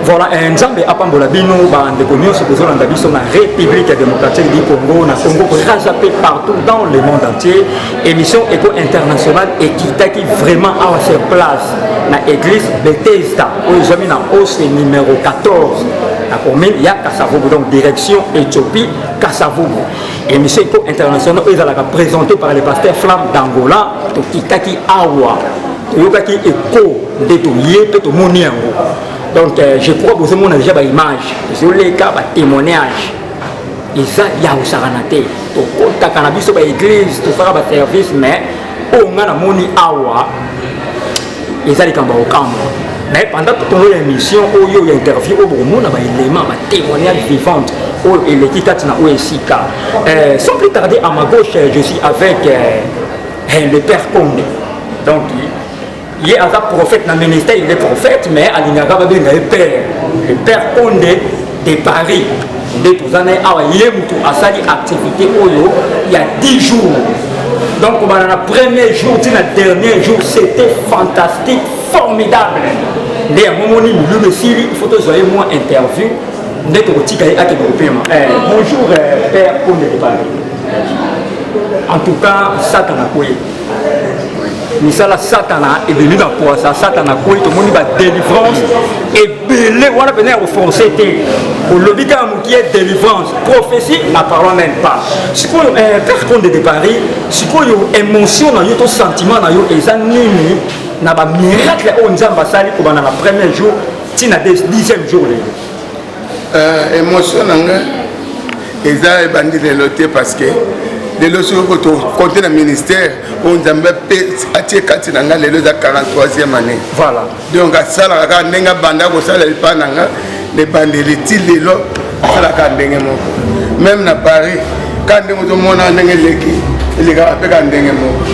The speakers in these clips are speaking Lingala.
Voilà, Nzambe apambola bino bandeko nyonso kozolanda biso na République démocratique du Congo, na Congo razapé partout dans le monde entier. Émission Éco Internationale et qui vraiment à sa place na église Bethesda aujourd'hui na hausse numéro 14 la commune ya Kasavubu, donc direction Éthiopie Kasavubu. Émission Éco Internationale ils allaient présentée par le pasteur Flamme d'Angola to kitaki awa yokaki éco de to yé to moni. Donc, je crois que vous avez déjà des images, des témoignages. Ils ont des saranate. Donc, quand on a vu sur l'église, tout faire des services, mais on a moni awa. Ils ont des cambaokam. Mais pendant toute l'émission, où il y a interview, où on a des éléments, des témoignages vivants, où il y a des témoignages. Sans plus tarder, à ma gauche, je suis avec le père Conde. Donc, il est un prophète dans le ministère, il est prophète, mais il y a le père Conde de Paris. Il y a une activité il y a 10 jours. Donc, le premier jour, le dernier jour, c'était fantastique, formidable. Il faut que vous ayez moins interview. Bonjour, père Conde de Paris. En tout cas, Satan a quoi? Misala Satana est venu dans quoi ça Satana quoi tout le monde va délivrance et belé voilà venir au forcer pour le bika qui est délivrance prophétie n'en parlons même pas ce qu'on père Conde de Paris ce qu'on a émotion dans yo sentiment dans yo et ça nini na ba miracle on nzamba sali ko na premier jour tina 10e jour émotion nanga et ça est bandit de loter parce que les lois côté le ministère on a attiré 43e année. Voilà. Donc à ça la nenga banda ko ça le pananga les bandeli ti les lois ça la kandenge moko. Même na Paris quand on mona nenga leki les gars pe kandenge moko.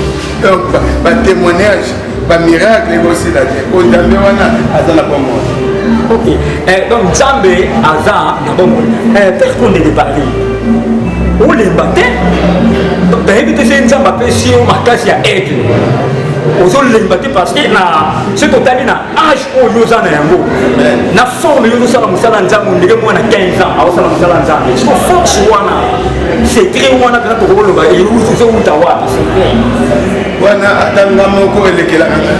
Donc ba témoignage ba miracle aussi là on dambe wana azana pas moi. OK. Donc Nzambe aza na bombo. Père Conde de Paris. Où les bateaux, donc d'habitude c'est une jambe à pression à casse à aigle. Aux les bateaux parce que na ce total na âge où nous en avons, na forme nous sommes en salle en jambe on dirait moins à 15 ans, à salle en salle en jambe. Ce qu'on force wana, c'est très wana quand on roule et où c'est où tawa. Wana atanga moko elekela kaka.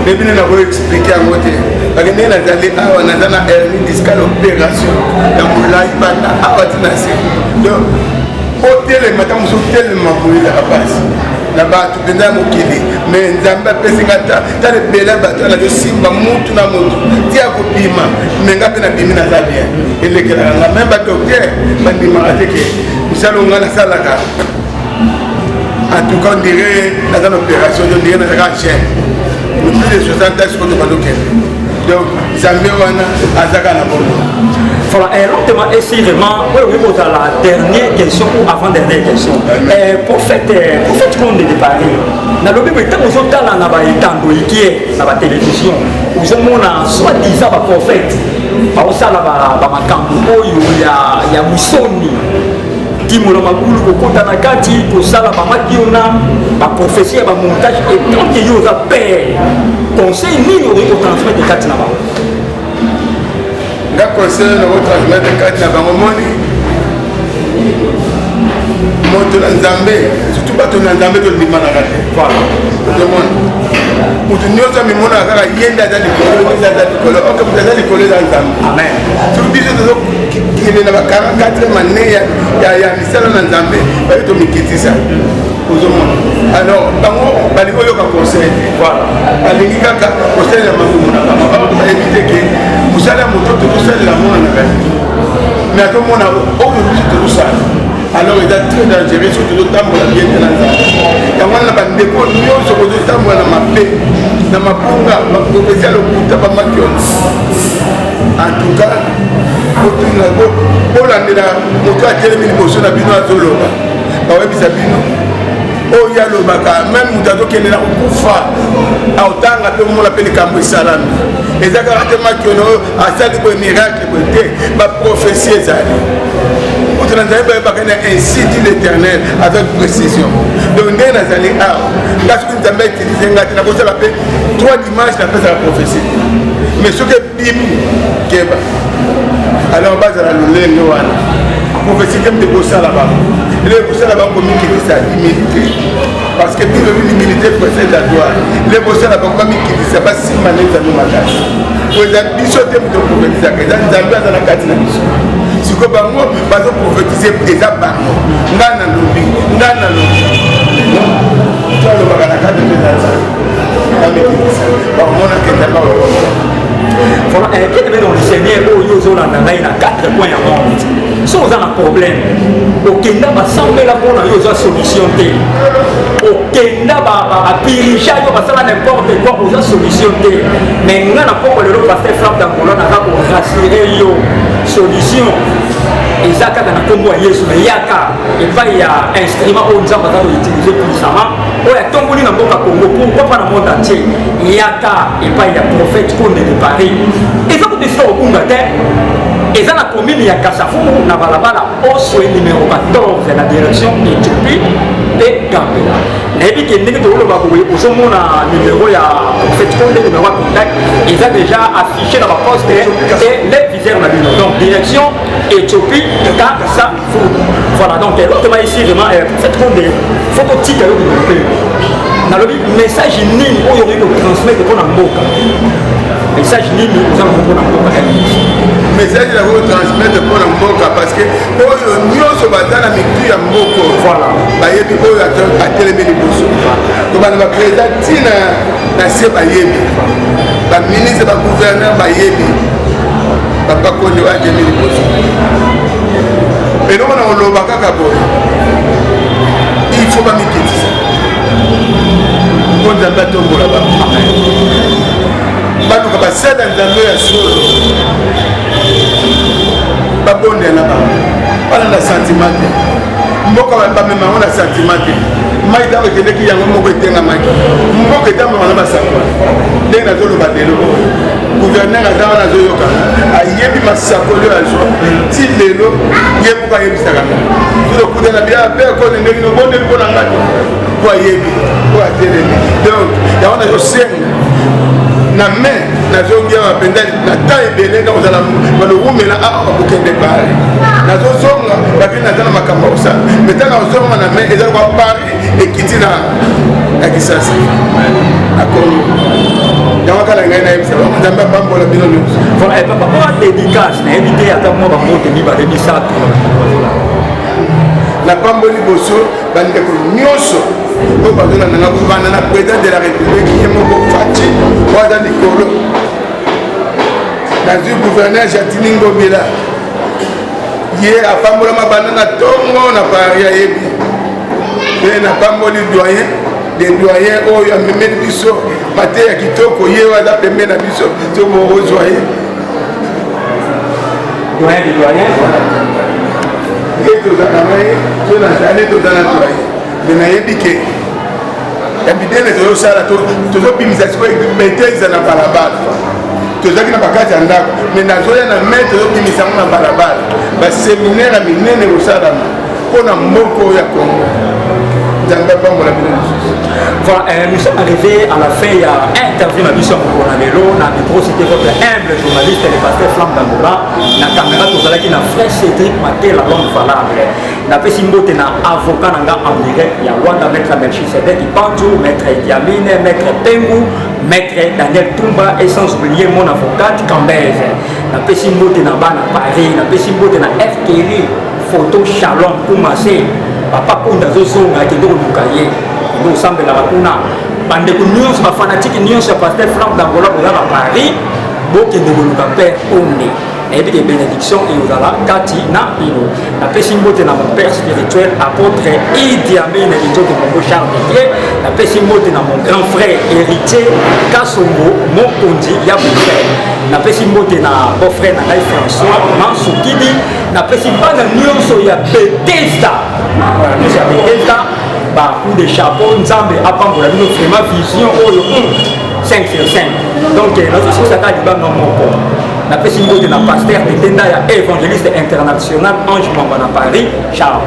Bébé n'a pas expliqué à côté. Parce que nous avons une hernie discale opération. Donc là il va à Watinasi. Donc hôtel et madame hôtel m'a la base là-bas tout bien mokili mais nzamba pesingata dans le bela bato la simba mutu na mutu tia kopima mais ngapi na bimi na bien et le kala même ba docteur bandima ateke misalonga na salaka en tout cas on dirait dans une opération on dirait na chien plus de 60 ans qu'on va donc donc Zambé wana azaka na bongo. Voilà, lentement et sérieusement, oui, la dernière question ou avant-dernière question. Prophète Conde de Paris, dans le même temps, vous avez dans la télévision, vous avez soi-disant prophète, il y a Moussoni, Timola Magulu, Kokota Nakati, pour ça, la prophétie, la montage, et tant que vous avez conseil, ni vous transmettre des cartes là-bas. Nga conseil na transmettre kati na bango moni moto na Nzambe surtout bato na Nzambe to limana kati voilà tout le monde mutu nyonso mimona kaka yenda za likolo ok mutaza likolo za Nzambe amen tout biso to kile na ba 44 année ya misala na Nzambe ba to mikitisa ozomona alors bango bali oyo ka conseil voilà balingi kaka conseil ya mamumu na bango ba éviter que musala moto to kusala la mona na kati mais comme on a aucun tout ça alors il est très dangereux surtout le temps la bien dans ça ya wana ba ndeko nyonso ko temps na mape na mapunga ba professeur le kuta ba makion en tout cas otunga ko olandela moto a tele mini boso na bino azoloba ba webisa bino o ya lobaka même mutazo kenela kufa autanga pe mo la pe likambo isalami ezaka tellement que no asali ko miracle ko te ba prophétie ezali mutu na nzambe bayebaka ainsi dit l'Éternel avec précision. Donc ndenge nazali awa nga soki nzambe utilize nga te nakosala mpe 3 dimanche napesaka prophétie mais soki ebimu keba alors bazala lolenge wana prophétie te mute kosala bango ele kosala bango komikilisa humilité parce que bible l'humilité précède la gloire ele kosala bango bamikilisa basimba nde nzambe makasi oza biso te mute prophétisaka eza nzambe aza na kati na biso siko bango bazoprofétise eza bango nga na lobi alobaka na kati mpe amikilisa bakomonaka nzambe voilà, quel est le Seigneur où ils ont la 4 points à monde. Si on a un problème, au Kenya, va sembler la bonne solution. Au Kenya, va piriger, va faire n'importe quoi aux solutions. Mais on a pas le pasteur frappe dans le colonne pour rassurer yo solution. Et ça, quand on a combo à Yesu, mais yaka, et pas il y a un instrument où nous avons utilisé puissamment. Il y a tout le monde dans le Congo, pourquoi pas dans le monde entier? Yaka, et pas il y a prophète qu'on est de Paris. Et ça, vous décidez au Congo, et ça, la commune, il y a Kassafou, na balabala, au souhait numéro 14, la direction Éthiopie et Gambela. Et puis, il y a numéro, il y a prophète qu'on est numéro contact, ils ont déjà affiché dans la poste et les viseurs de la ville. Donc, direction Éthiopie, Kassafou. Voilà, donc, l'autre ici, vraiment, prophète qu'on est phototique à l'autre. Dans le message nini oyo yoko transmettre pour na mboka. Message nini oza na pour na mboka. Message la ko transmettre pour na mboka parce que oyo nyonso bazana mitu ya mboko. Voilà. Ba yebi oyo a telemi liboso. Ko bana ba président tina na se ba yebi. Ba ministre ba gouverneur ba yebi. Papa Kondo a telemi liboso. Et non on lo ba kaka bo. Il faut pas m'inquiéter. Pour nzambe atombola bango baluka basala nzambe ya solo babondela bango bana na sentiment te mboka bamema ngo na sentiment te mai ntango ekendeki yango moko etengamaki mboka etambaka na basakoli ndenge nazoloba lelo gouverneur aza wana azoyoka ayebi masakoli oyo azwa ti lelo ye moko ayebisaka tozokutana bia mpe kone ndenge nobondeli mpo na ngati po ayebi po atelemi donc yango nazosenga na mai nazongia mpenza na temps ebele nde kozala balowumela awa kokende pare nazozonga bapi naza na makambo ya kosala me ntango ozonga na mai eza lokwa pare ekiti na kisasa na kongo yango kala ngai nayebisa bango nzambe apambola bino nyonso papa oa dédicace nayebi te ata mwa bamote mibale misato napamboli liboso bandeko nyonso oyo bazolanda nga kovanda na président de la république ye moko faci oyo aza likolo nazwi gouverneur jatini ngobila ye apambolama banda na ntongo na pari ayebi mpe napamboli doyen de doyen oyo amemeli biso mate ya kitoko ye oyo aza pembe na biso tokozwa ye doyen de doyen ye tozala ngai so nazali toza na doyen me nayebi ke ya bidele tozosala tozobimisa sikoyo beteza na balabala tozalaki na bakati ya ndako me nazoya na mai tozobimisa ngo na balabala baseminaire ya minene kosalama mpo na mboka oyo ya kongo nzambe apambola bino lisusu. Voilà, nous sommes arrivés à la fin, il y a interview à Mission Mokonamelo, na micro c'était votre humble journaliste, le pasteur Flamme d'Angola, na caméra tout à qui na frère Cédric Maté, la langue valable. Na Pessimbo na avocat nanga en direct, il y a Wanda maître Melchisedek Ipantou, maître Diamine, maître Pengou, maître Daniel Toumba et sans oublier mon avocate Cambèze. Na Pessimbo na Bana Paris, na Pessimbo na FTV, photo Shalom Koumassé, papa Kounda Zozonga qui doit nous cahier. Nous sommes là kuna bande ko nyonso ba fanatique nyonso pasteur Flamme d'Angola pour la Paris boke de boluka père onde et puis bénédiction et uzala kati na bino na pesimbote na mon père spirituel apôtre Idi Amin et Nzoto Kongo Charles Dieu na pesimbote na mon grand frère héritier Kasongo mon kondi ya mon frère na pesimbote na beau frère na François Mansukidi na pesimbanga nyonso ya Bethesda voilà nous ya Bethesda bah coup de chapeau nzambe apambola bino vraiment vision oyo 5 sur 5 donc nous sommes ça ka diba non moko napesi mbote na pasteur tetenda ya évangéliste international Ange Mwamba na Paris. Ciao.